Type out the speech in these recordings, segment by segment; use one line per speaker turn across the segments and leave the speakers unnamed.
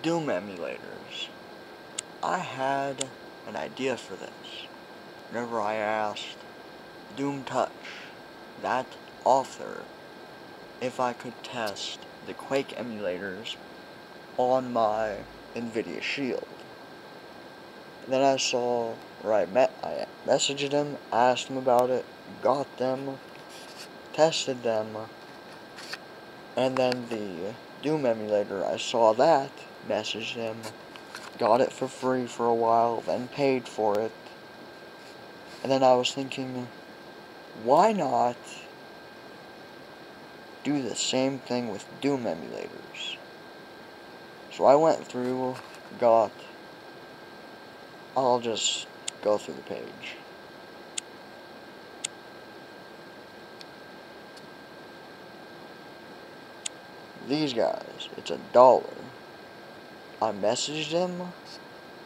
Doom emulators. I had an idea for this whenever I asked Doom Touch, that author, if I could test the Quake emulators on my NVIDIA Shield. And then I saw, or I messaged him, asked him about it, got them, tested them, and then the Doom emulator, I saw that, messaged him, got it for free for a while, then paid for it, and then I was thinking, why not do the same thing with Doom emulators? So I went through, I'll just go through the page. These guys, it's $1. I messaged him,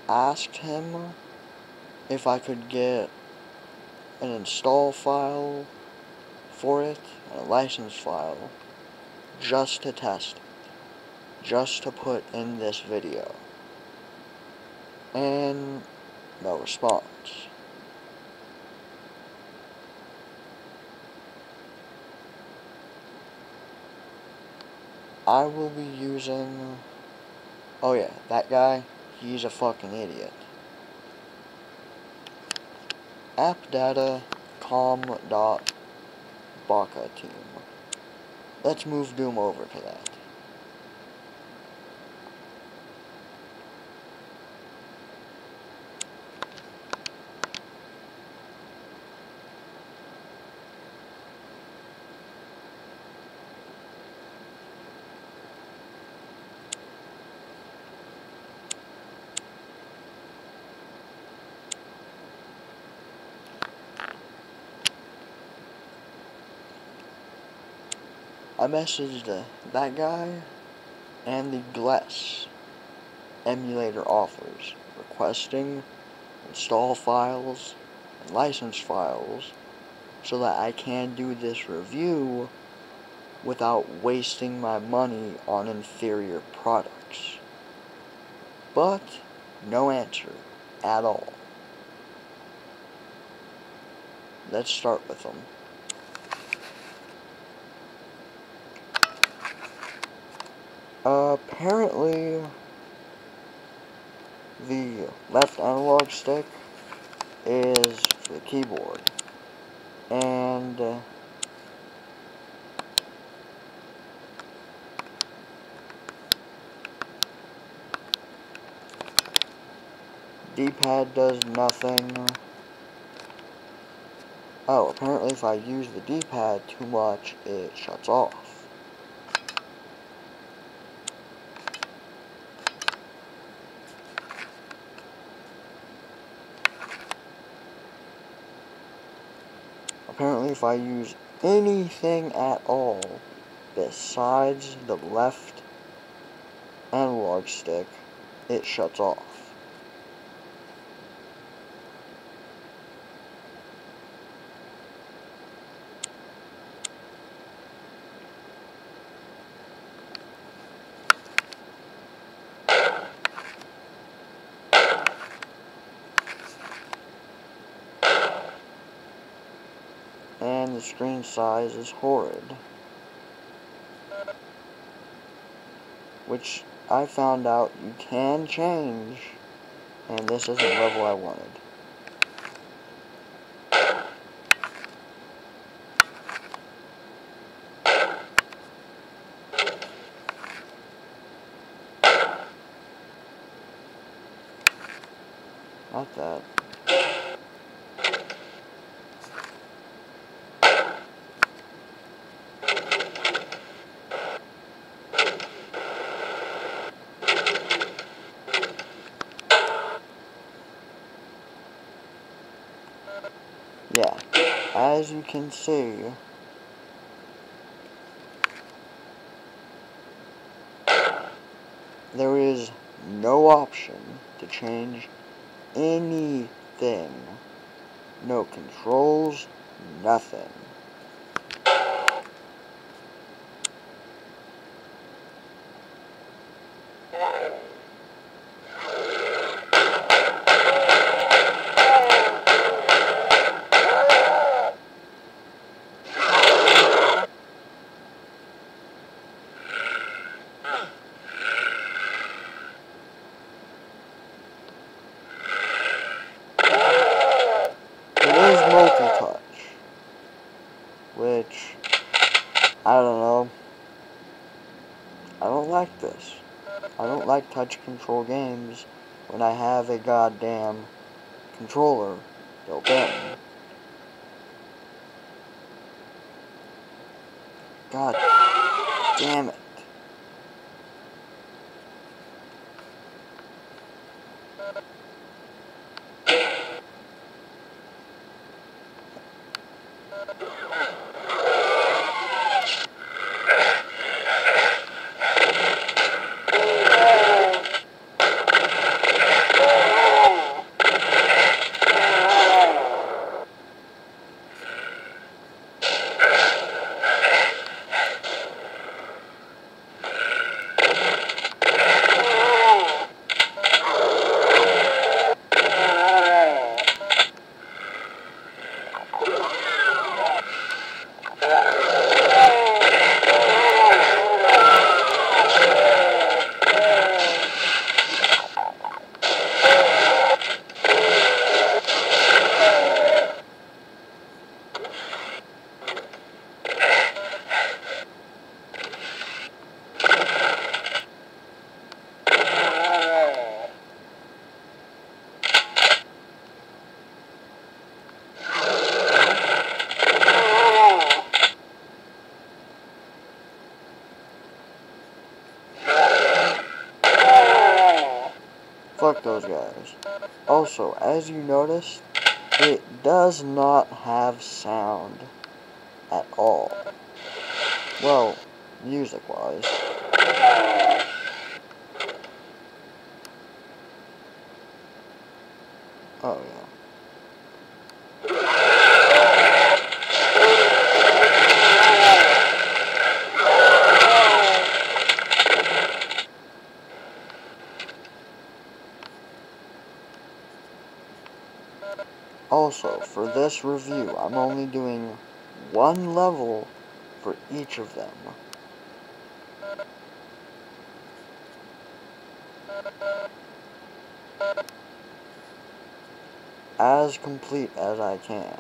asked him if I could get an install file for it, and a license file, just to test it, just to put in this video. And no response. I will be using, oh yeah, that guy, he's a fucking idiot. appdata.com.baka team. Let's move Doom over to that. I messaged that guy and the GLES emulator authors requesting install files and license files so that I can do this review without wasting my money on inferior products. But no answer at all. Let's start with them. Apparently, the left analog stick is for the keyboard, and D-pad does nothing. Oh, apparently if I use the D-pad too much, it shuts off. Apparently if I use anything at all besides the left analog stick, it shuts off. And the screen size is horrid, which I found out you can change, and this isn't the level I wanted. Not that. Yeah, as you can see, there is no option to change anything. No controls, nothing. don't like touch control games when I have a goddamn controller built in. God damn it. Fuck those guys. Also, as you notice, it does not have sound at all. Well, music-wise. Oh, yeah. Also, for this review, I'm only doing one level for each of them. As complete as I can.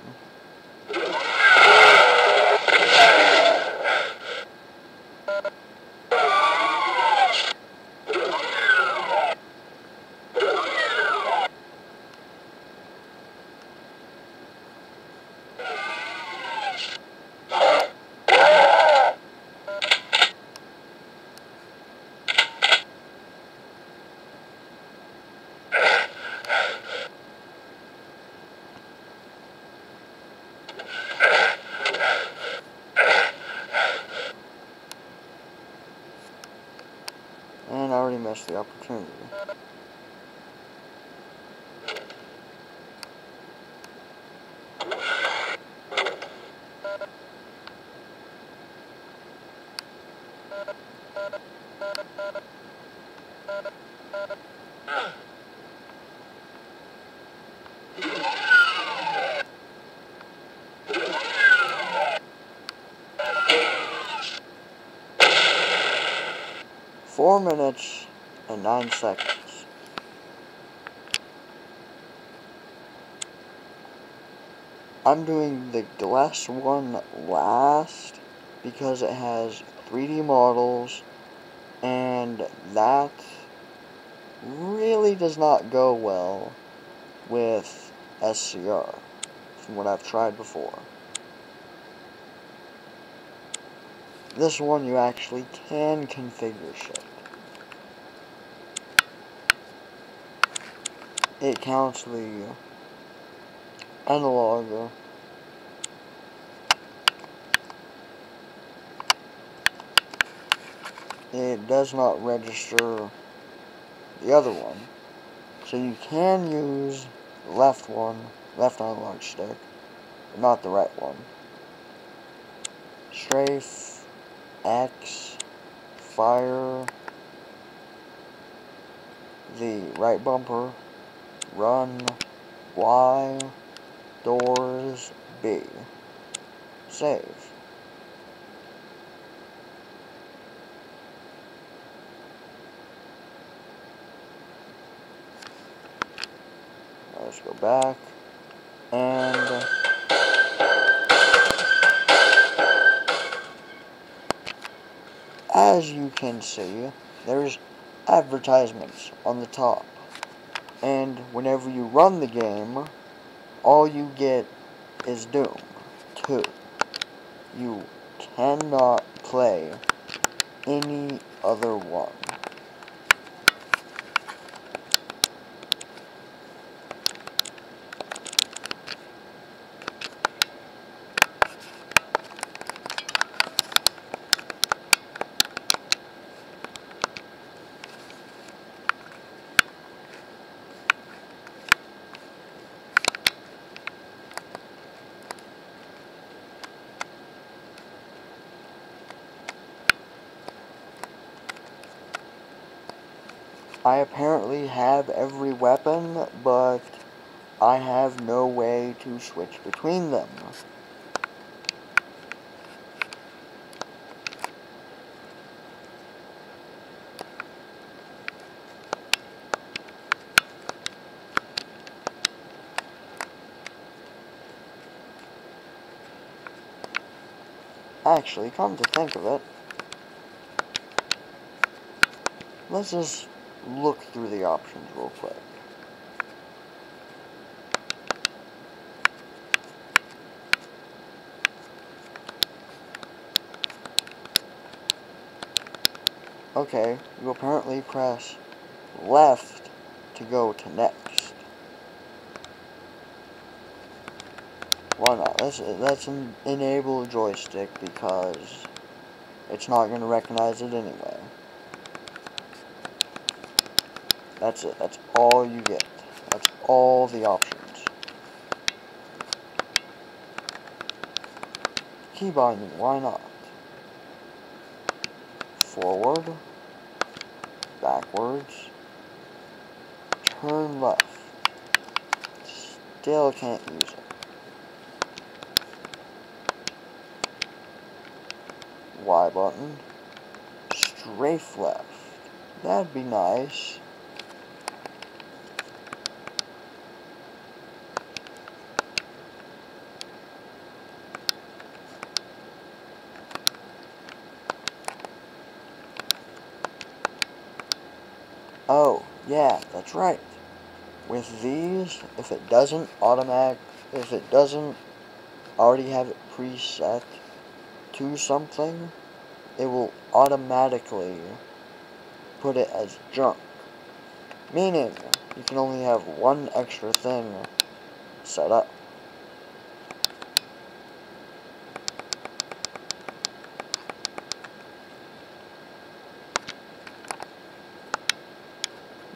And I already missed the opportunity. Four minutes and 9 seconds. I'm doing the glass one last because it has 3D models, and that really does not go well with SCR from what I've tried before. This one you actually can configure shit. It counts the analog it does not register the other one, so you can use the left analog stick, but not the right one. Strafe, X, fire, the right bumper, run, Y, doors, B. Save. Let's go back, and as you can see, there's advertisements on the top. And whenever you run the game, all you get is Doom 2. You cannot play any other one. I apparently have every weapon, but I have no way to switch between them. Actually, come to think of it, let's just look through the options real quick. Okay, you apparently press left to go to next. Why not? Let's enable joystick because it's not going to recognize it anyway. That's it. That's all you get. That's all the options. Key binding, why not? Forward, backwards, turn left. Still can't use it. Y button, strafe left. That'd be nice. Oh, yeah, that's right. With these, if it doesn't already have it preset to something, it will automatically put it as junk. Meaning, you can only have one extra thing set up.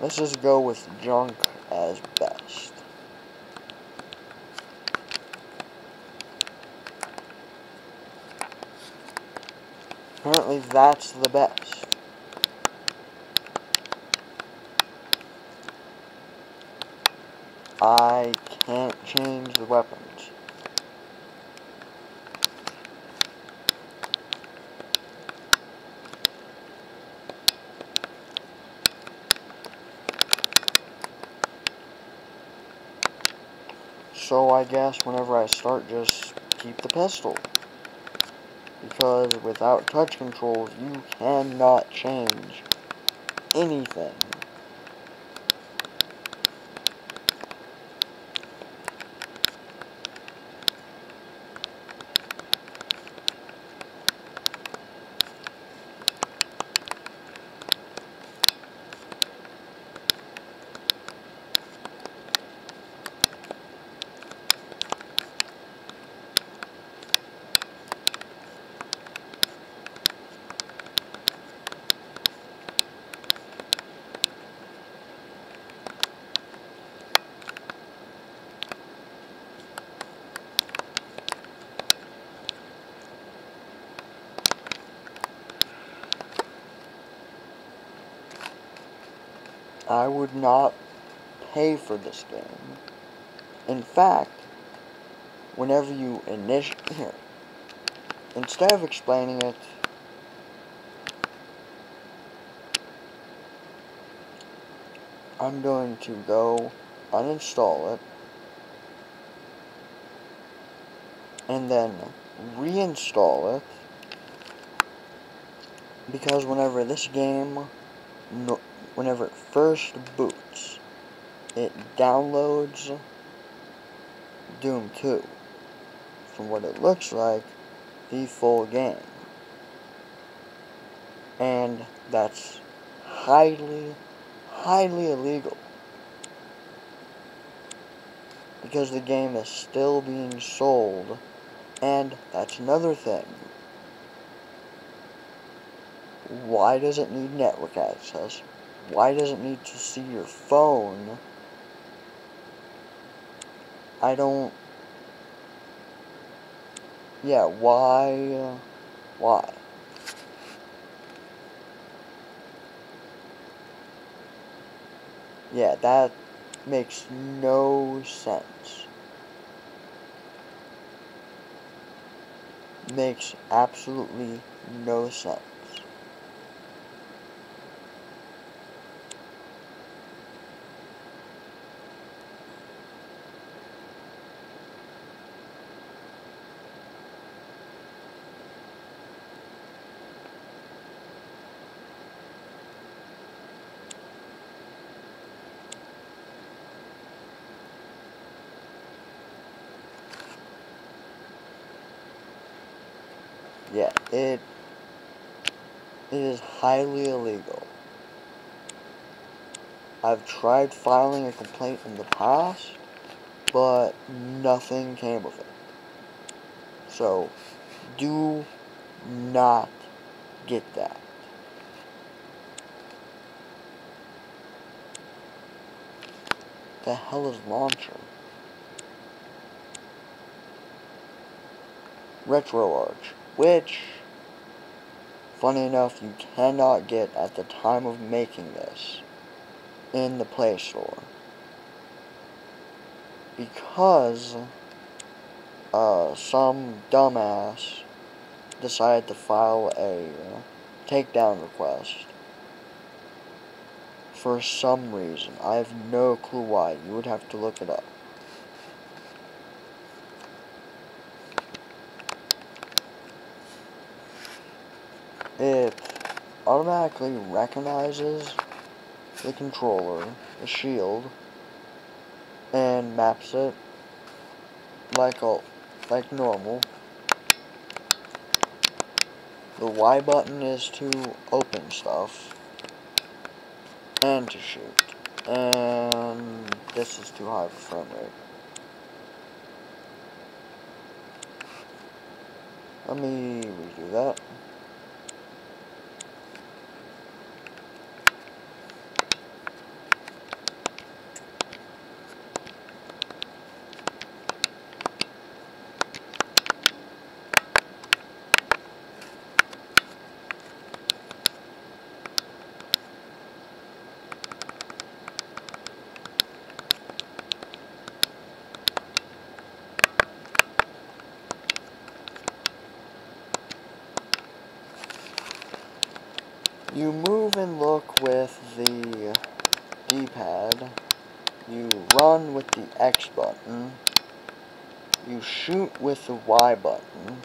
Let's just go with junk as best. Apparently that's the best. I can't change the weapons. So I guess whenever I start, just keep the pistol. Because without touch controls, you cannot change anything. I would not pay for this game. In fact, whenever you here, instead of explaining it, I'm going to go uninstall it, and then reinstall it, because whenever this game whenever it first boots, it downloads Doom 2. From what it looks like, the full game. And that's highly, highly illegal. Because the game is still being sold. And that's another thing. Why does it need network access? Why does it need to see your phone? I don't... Yeah, why? Why? Yeah, that makes no sense. Makes absolutely no sense. Yeah, it is highly illegal. I've tried filing a complaint in the past, but nothing came of it. So, do not get that. The hell is launcher? RetroArch, which, funny enough, you cannot get at the time of making this in the Play Store. Because some dumbass decided to file a takedown request for some reason. I have no clue why. You would have to look it up. It automatically recognizes the controller, the shield, and maps it like normal. The Y button is to open stuff and to shoot. And this is too high of a frame rate. Let me redo that. You move and look with the D-pad, you run with the X button, you shoot with the Y button,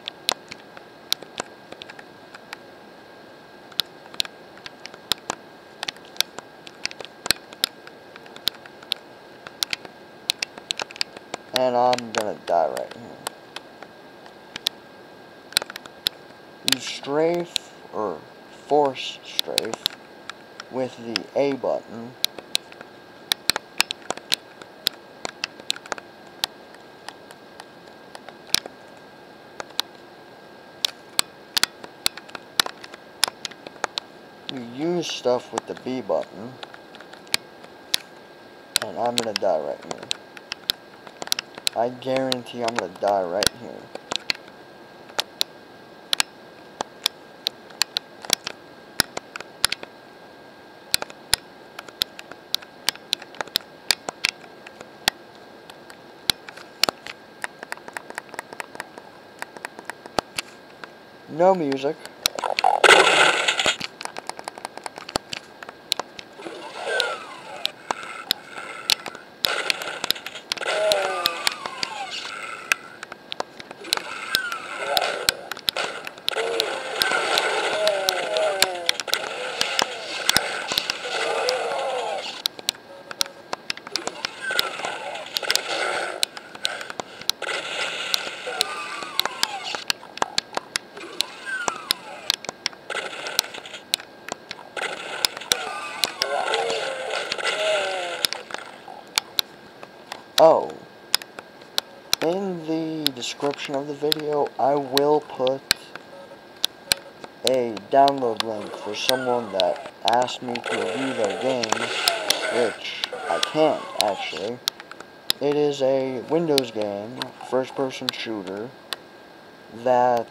and I'm gonna die right here. You strafe, or force strafe, with the A button, you use stuff with the B button, and I'm gonna die right here. I guarantee I'm gonna die right here. No music. Oh, in the description of the video, I will put a download link for someone that asked me to review their game, which I can't, actually. It is a Windows game, first-person shooter, that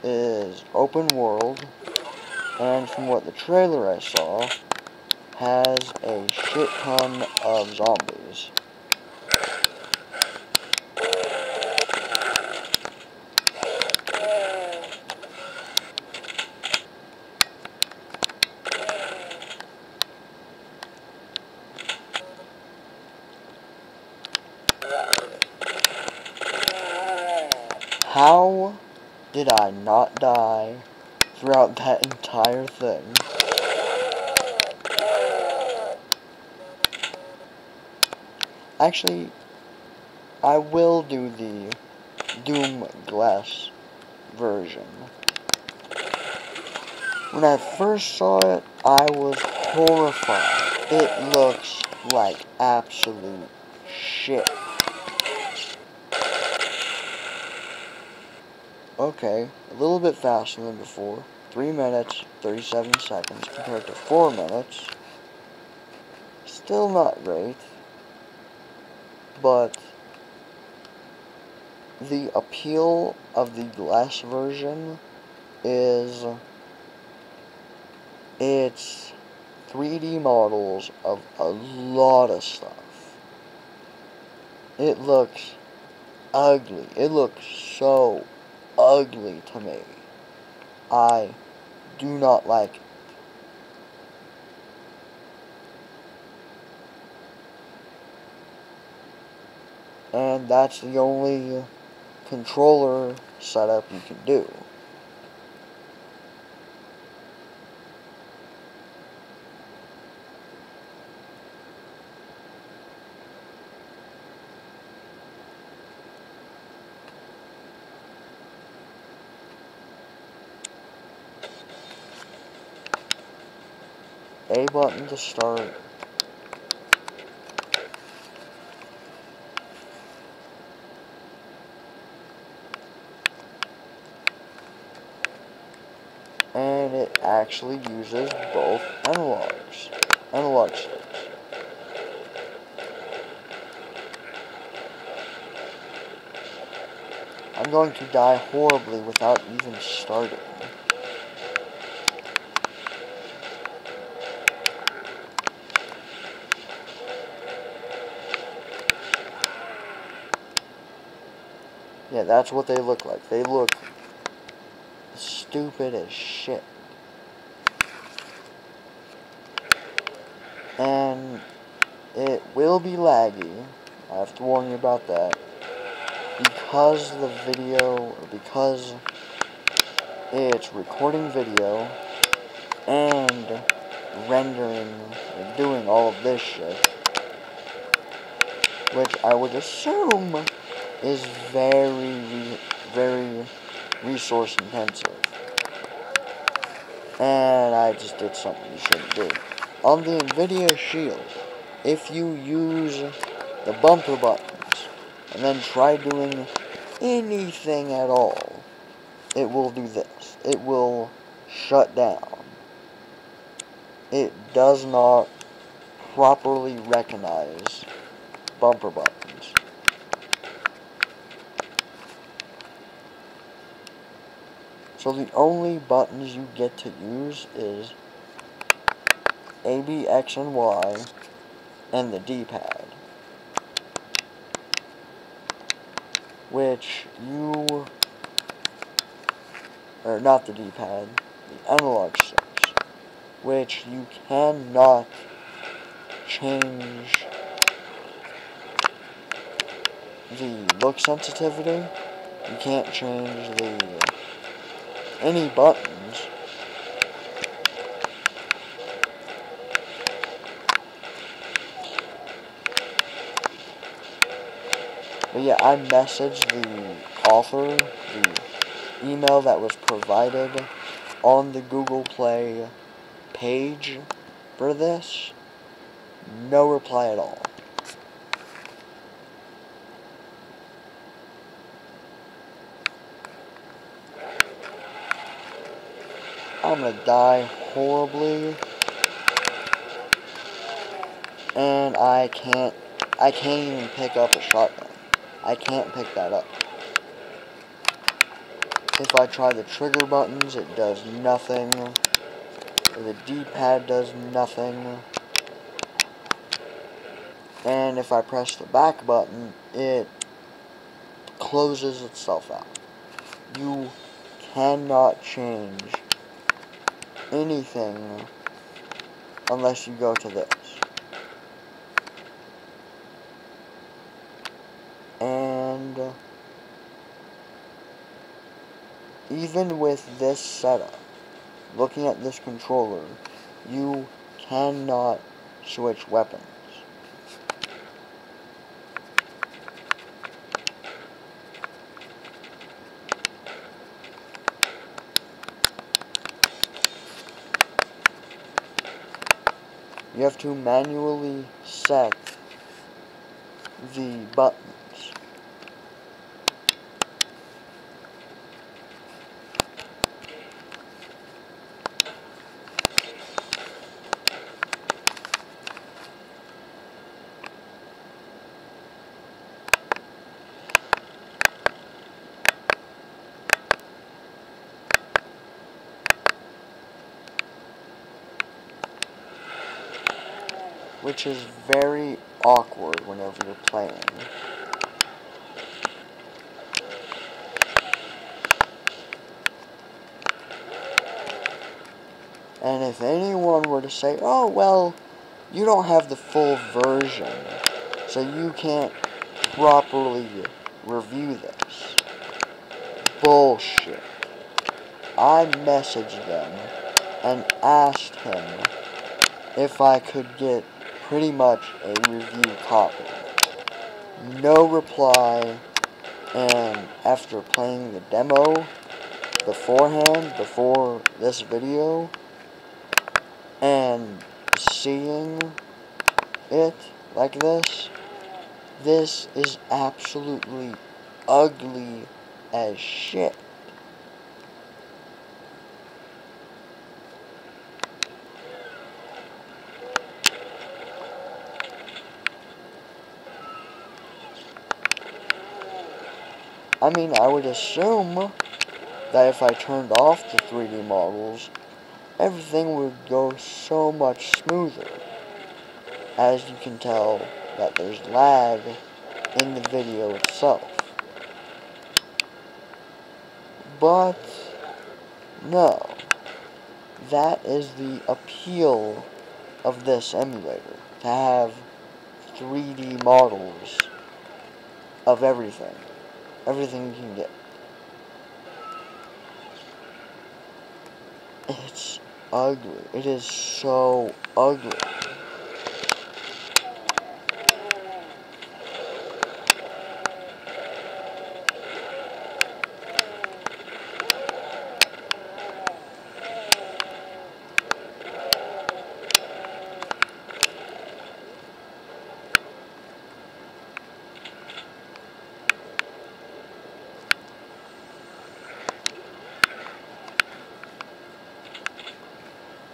is open world, and from what the trailer I saw, has a shit ton of zombies. How did I not die throughout that entire thing? Actually, I will do the Doom Glass version. When I first saw it, I was horrified. It looks like absolute shit. Okay, a little bit faster than before. 3 minutes, 37 seconds compared to 4 minutes. Still not great. But the appeal of the glass version is it's 3D models of a lot of stuff. It looks ugly. It looks so ugly to me. I do not like it. And that's the only controller setup you can do. A button to start. And it actually uses both analog sticks. I'm going to die horribly without even starting. Yeah, that's what they look like. They look stupid as shit. And it will be laggy. I have to warn you about that. Because the video, or because it's recording video and rendering and doing all of this shit, which I would assume is very resource intensive. And I just did something you shouldn't do. On the NVIDIA Shield, if you use the bumper buttons and then try doing anything at all, it will do this. It will shut down. It does not properly recognize bumper buttons. So the only buttons you get to use is A, B, X, and Y, and the D-pad. Which you... or not the D-pad, the analog sticks. Which you cannot change the look sensitivity. You can't change any buttons. But yeah, I messaged the author, the email that was provided on the Google Play page for this. No reply at all. I'm gonna die horribly. And I can't even pick up a shotgun. I can't pick that up. If I try the trigger buttons, it does nothing. The D-pad does nothing. And if I press the back button, it closes itself out. You cannot change anything unless you go to this. And even with this setup, looking at this controller, you cannot switch weapons. You have to manually set the buttons. Which is very awkward whenever you're playing. And if anyone were to say, oh, well, you don't have the full version, so you can't properly review this. Bullshit. I messaged them and asked him if I could get pretty much a review copy. No reply, and after playing the demo beforehand, before this video, and seeing it like this is absolutely ugly as shit. I mean, I would assume that if I turned off the 3D models, everything would go so much smoother. As you can tell that there's lag in the video itself. But, no. That is the appeal of this emulator. To have 3D models of everything. Everything you can get. It's ugly. It is so ugly.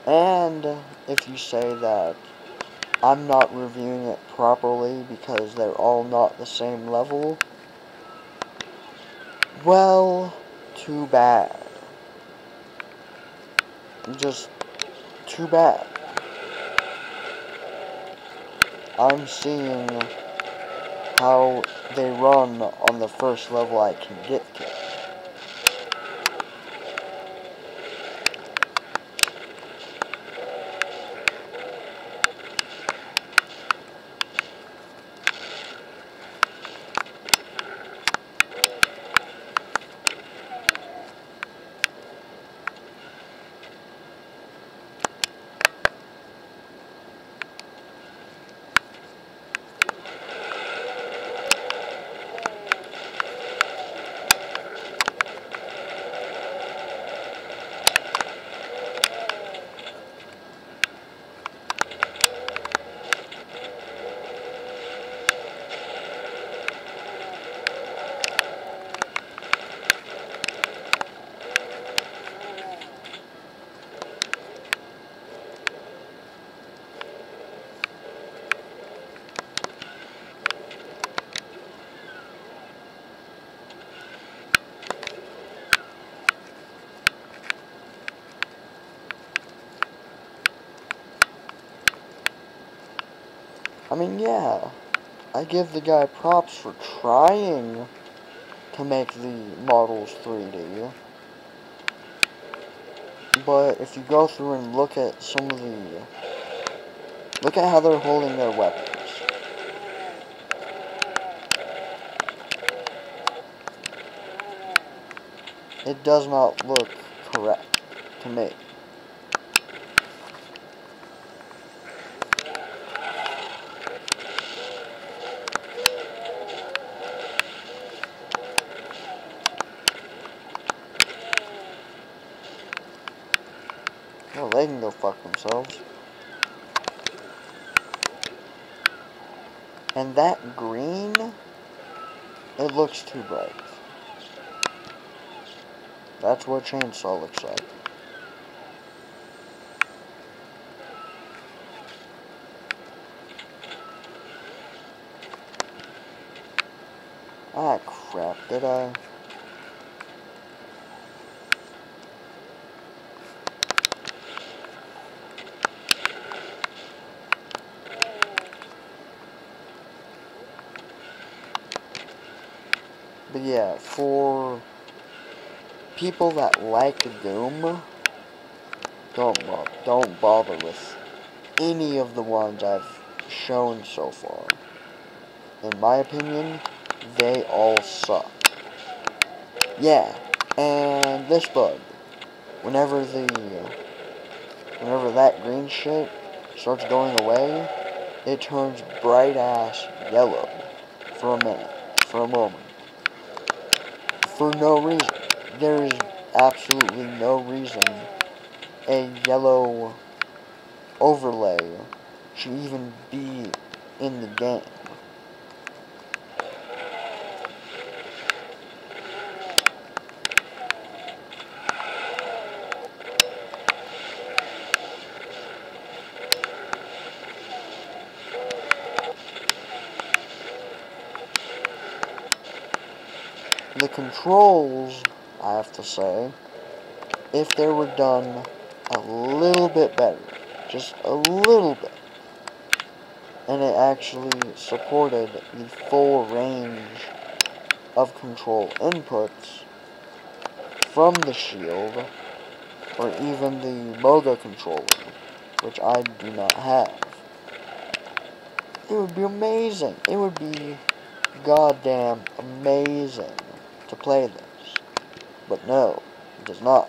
And if you say that I'm not reviewing it properly because they're all not the same level, well, too bad. Just too bad. I'm seeing how they run on the first level I can get to. I mean, yeah, I give the guy props for trying to make the models 3D. But if you go through and look at some of the... Look at how they're holding their weapons. It does not look correct to me. Well, they can go fuck themselves. And that green, it looks too bright. That's what chainsaw looks like. Ah, crap, did I? But yeah, for people that like Doom, don't bother with any of the ones I've shown so far. In my opinion, they all suck. Yeah, and this bug, whenever that green shit starts going away, it turns bright ass yellow for a minute, for a moment. For no reason. There is absolutely no reason a yellow overlay should even be in the game. The controls, I have to say, if they were done a little bit better, just a little bit, and it actually supported the full range of control inputs from the shield, or even the Moga controller, which I do not have, it would be amazing. It would be goddamn amazing to play this. But no, it does not.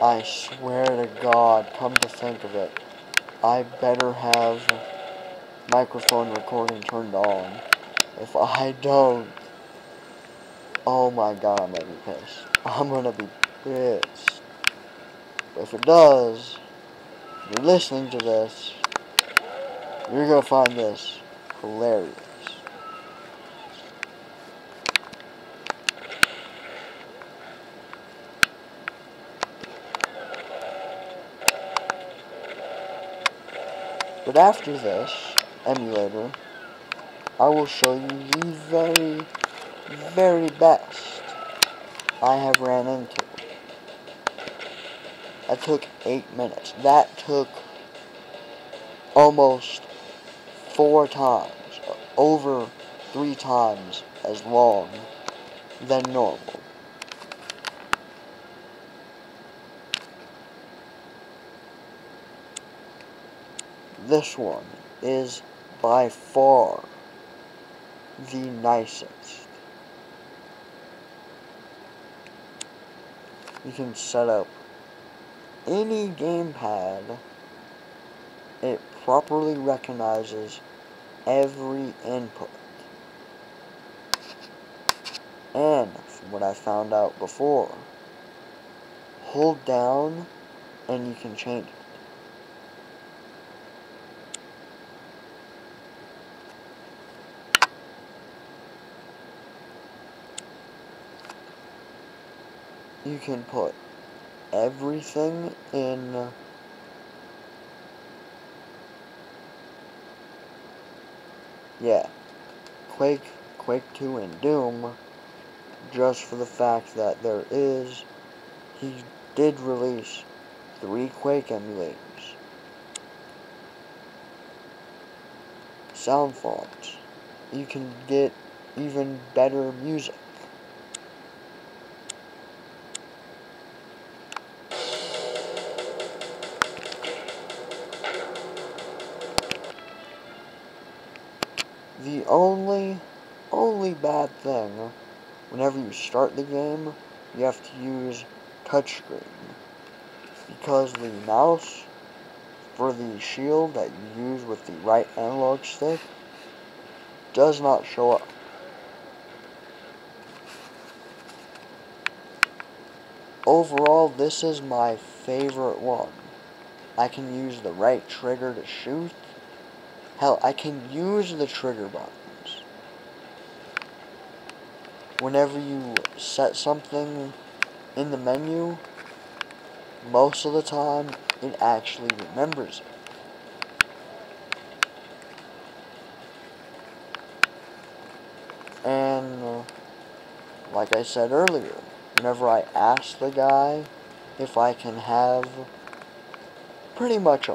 I swear to God, come to think of it, I better have microphone recording turned on. If I don't, oh my God, I'm gonna be pissed. I'm gonna be pissed. But if it does, if you're listening to this, you're gonna find this hilarious. But after this emulator, I will show you the very, very best I have ran into. That took 8 minutes. That took almost 4 times, over 3 times as long than normal. This one is by far the nicest. You can set up any gamepad. It properly recognizes every input. And from what I found out before, hold down and you can change it. you can put everything in yeah, Quake 2 and Doom, just for the fact that he did release 3 Quake emulators. Sound fonts. You can get even better music. The only bad thing, whenever you start the game, you have to use touchscreen. Because the mouse for the shield that you use with the right analog stick does not show up. Overall, this is my favorite one. I can use the right trigger to shoot. Hell, I can use the trigger buttons. Whenever you set something in the menu, most of the time, it actually remembers it. And, like I said earlier, whenever I ask the guy if I can have pretty much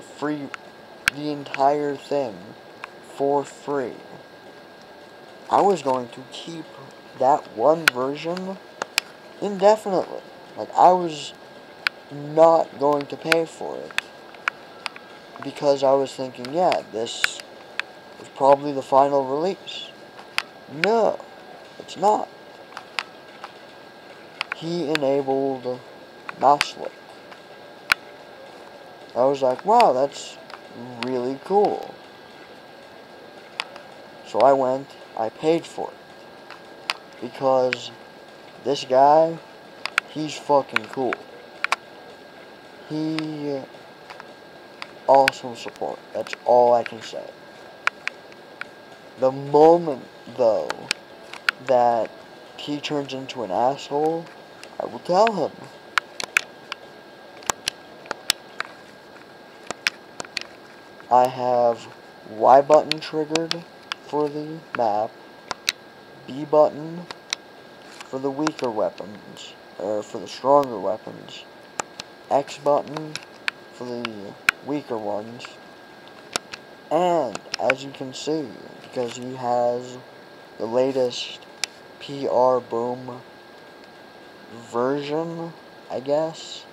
the entire thing for free, I was going to keep that one version indefinitely. Like, I was not going to pay for it. Because I was thinking, yeah, this is probably the final release. No, it's not. He enabled mouse look. I was like, wow, that's really cool. So I paid for it. Because this guy, he's fucking cool. He awesome support. That's all I can say. The moment, though, that he turns into an asshole, I will tell him. I have Y button triggered for the map, B button for the weaker weapons, or for the stronger weapons, X button for the weaker ones, and as you can see, because he has the latest PR Boom version, I guess,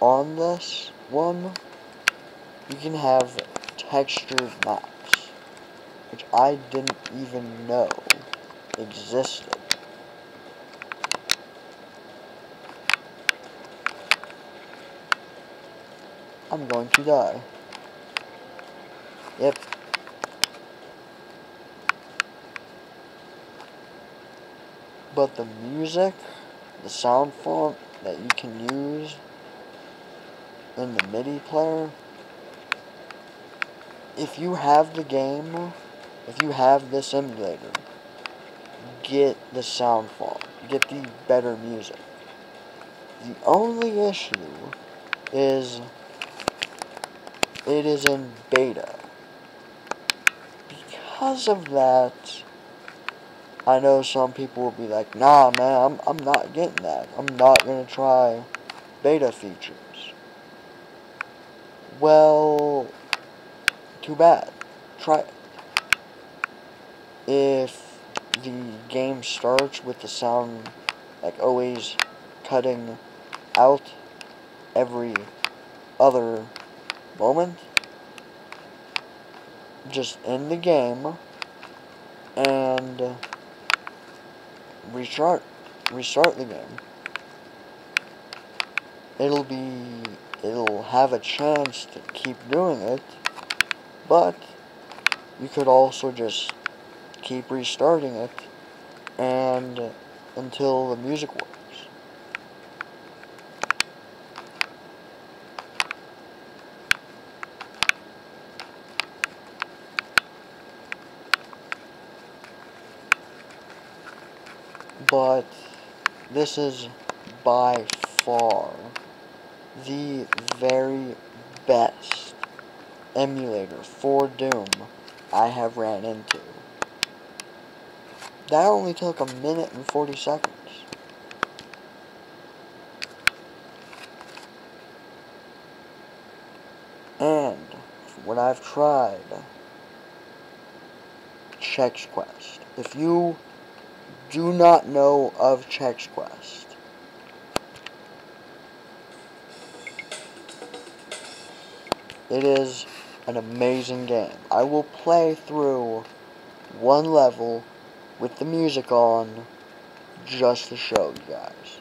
on this one, you can have textured maps, which I didn't even know existed. I'm going to die. Yep. But the music, the sound font that you can use in the MIDI player, if you have the game, if you have this emulator, get the sound font, get the better music. The only issue is it is in beta. Because of that, I know some people will be like, nah man, I'm not getting that. I'm not gonna try beta features. Well, too bad. Try it. If the game starts with the sound, like, always cutting out every other moment, just end the game and restart the game. It'll have a chance to keep doing it, but you could also just keep restarting it and until the music works. But this is by far the very best emulator for Doom I have ran into. That only took 1 minute and 40 seconds. And when I've tried Chex Quest, if you do not know of Chex Quest, it is an amazing game. I will play through one level with the music on just to show you guys.